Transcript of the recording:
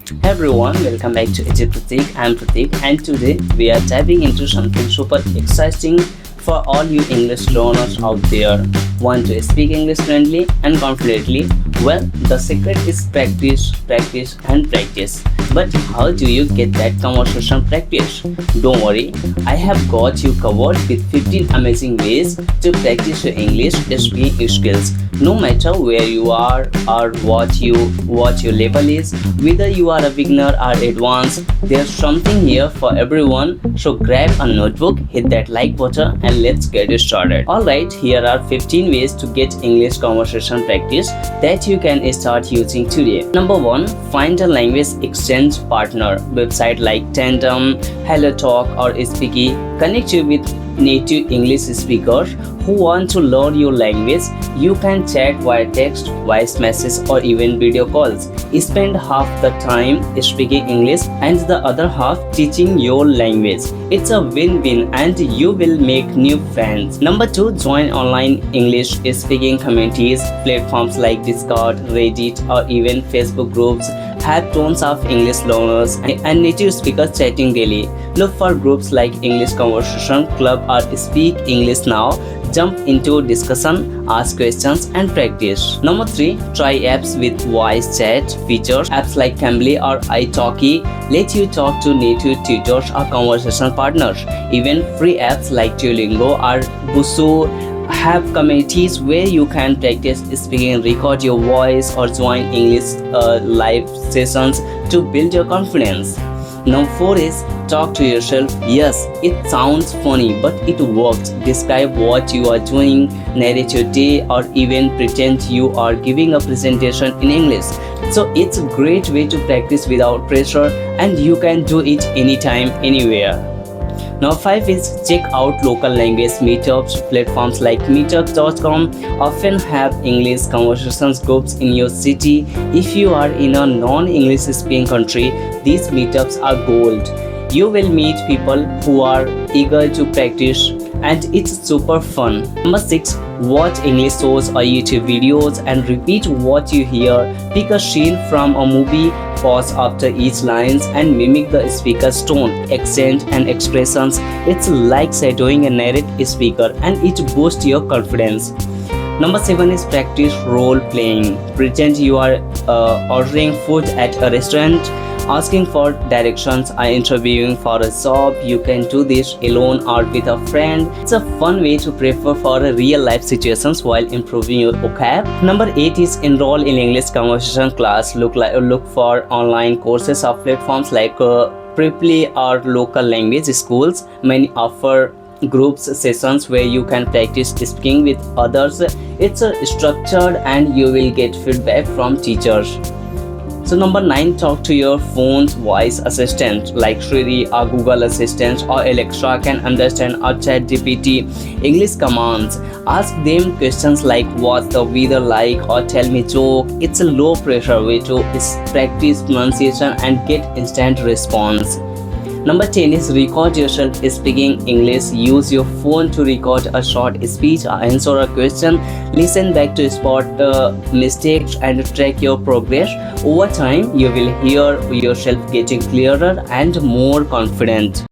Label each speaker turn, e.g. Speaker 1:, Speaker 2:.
Speaker 1: Hey everyone, welcome back to Egypt Pratik. I'm Pratik, and today we are diving into something super exciting for all you English learners out there. Want to speak English fluently and confidently? Well, the secret is practice, practice, and practice. But how do you get that conversation practice? Don't worry, I have got you covered with 15 amazing ways to practice your English speaking skills. No matter where you are or what your level is, whether you are a beginner or advanced, there's something here for everyone. So grab a notebook, hit that like button, and let's get it started. Alright, here are 15 ways to get English conversation practice that you can start using today. Number 1. Find a language exchange partner. Website like Tandem, HelloTalk, or Speaky connect you with native English speakers who want to learn your language. You can chat via text, voice message, or even video calls. Spend half the time speaking English and the other half teaching your language. It's a win-win and you will make new friends. Number 2. Join online English speaking communities. Platforms like Discord, Reddit, or even Facebook groups have tons of English learners and native speakers chatting daily. Look for groups like English Conversation Club or Speak English Now. Jump into discussion, ask questions, and practice. Number 3. Try apps with voice chat features. Apps like Cambly or italki let you talk to native tutors or conversation partners. Even free apps like Duolingo or Busuu have communities where you can practice speaking, record your voice, or join English live sessions to build your confidence. Number 4 is talk to yourself. Yes, it sounds funny, but it works. Describe what you are doing, narrate your day, or even pretend you are giving a presentation in English. So it's a great way to practice without pressure, and you can do it anytime, anywhere. Number 5 is check out local language meetups. Platforms like meetup.com often have English conversations groups in your city. If you are in a non-English speaking country, these meetups are gold. You will meet people who are eager to practice, and it's super fun. Number 6. Watch English shows or YouTube videos and repeat what you hear. Pick a scene from a movie, pause after each line, and mimic the speaker's tone, accent, and expressions. It's like shadowing a native speaker, and it boosts your confidence. Number 7 is practice role playing. Pretend you are ordering food at a restaurant, asking for directions, or interviewing for a job. You can do this alone or with a friend. It's a fun way to prepare for real life situations while improving your vocab. Number 8 is enroll in English conversation class. Look for online courses of platforms like Preply or local language schools. Many offer groups sessions where you can practice speaking with others. It's structured and you will get feedback from teachers. So number 9, talk to your phone's voice assistant like Siri or Google Assistant or Alexa can understand or ChatGPT English commands. Ask them questions like what's the weather like or tell me joke. It's a low pressure way to practice pronunciation and get instant response. Number 10 is record yourself speaking English. Use your phone to record a short speech or answer a question. Listen back to spot mistakes and track your progress. Over time, you will hear yourself getting clearer and more confident.